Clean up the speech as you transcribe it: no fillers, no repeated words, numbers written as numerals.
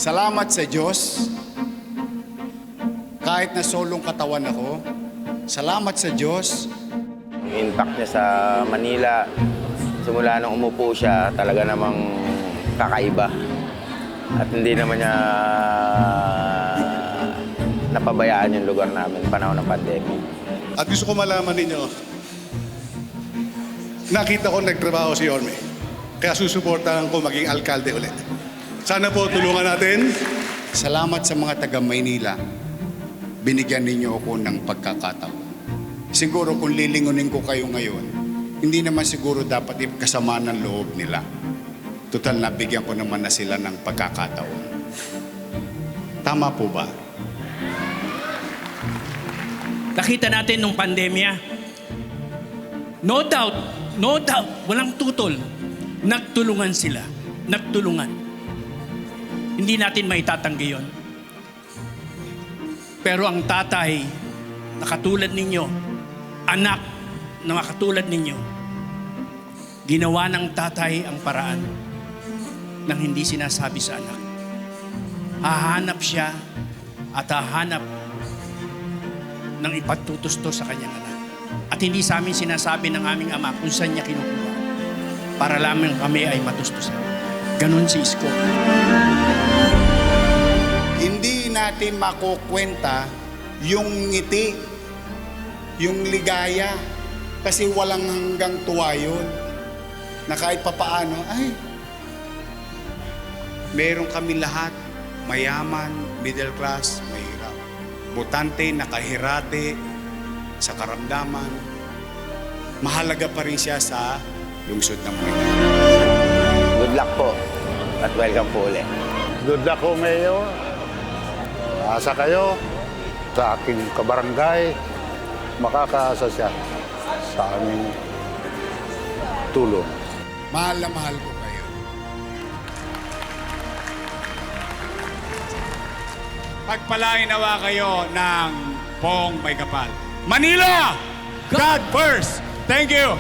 Salamat sa Diyos. Kahit na solong katawan ako, salamat sa Diyos. Yung impact niya sa Manila, simula nung umupo siya, talaga namang kakaiba. At hindi naman niya napabayaan yung lugar namin panahon ng pandemic. At gusto ko malaman ninyo, nakita ko nagtrabaho si Yorme. Kaya susuportahan ko maging alkalde ulit. Sana po tulungan natin. Salamat sa mga taga Maynila. Binigyan ninyo ako ng pagkakataon. Siguro kung lilingunin ko kayo ngayon, hindi naman siguro dapat ikasama ng loob nila. Total, nabigyan ko naman na sila ng pagkakataon. Tama po ba? Nakita natin nung pandemya. No doubt, walang tutol. Nagtulungan sila. Nagtulungan. Hindi natin maitatanggi yun. Pero ang tatay na katulad ninyo, anak na katulad ninyo, ginawa ng tatay ang paraan ng hindi sinasabi sa anak. Hahanap siya at hahanap ng ipagtutusto sa kanyang anak. At hindi sa amin sinasabi ng aming ama kung saan niya kinukuha para lamang kami ay matustusan. Ganon si Isko. Hindi natin makukwenta yung ngiti, yung ligaya, kasi walang hanggang tuwa yun. Na kahit papaano, ay, meron kami lahat, mayaman, middle class, mahirap. Butante, nakahirate, sa karamdaman. Mahalaga pa rin siya sa lungsod ng Maynila. Good luck po at welcome po ulit. Good luck ho, Mayor. Asa kayo sa aking kabarangay. Makakaasa siya sa aming tulong. Mahal na mahal ko kayo. Pagpalain nawa kayo ng Pong May Kapal. Manila! God first! Thank you!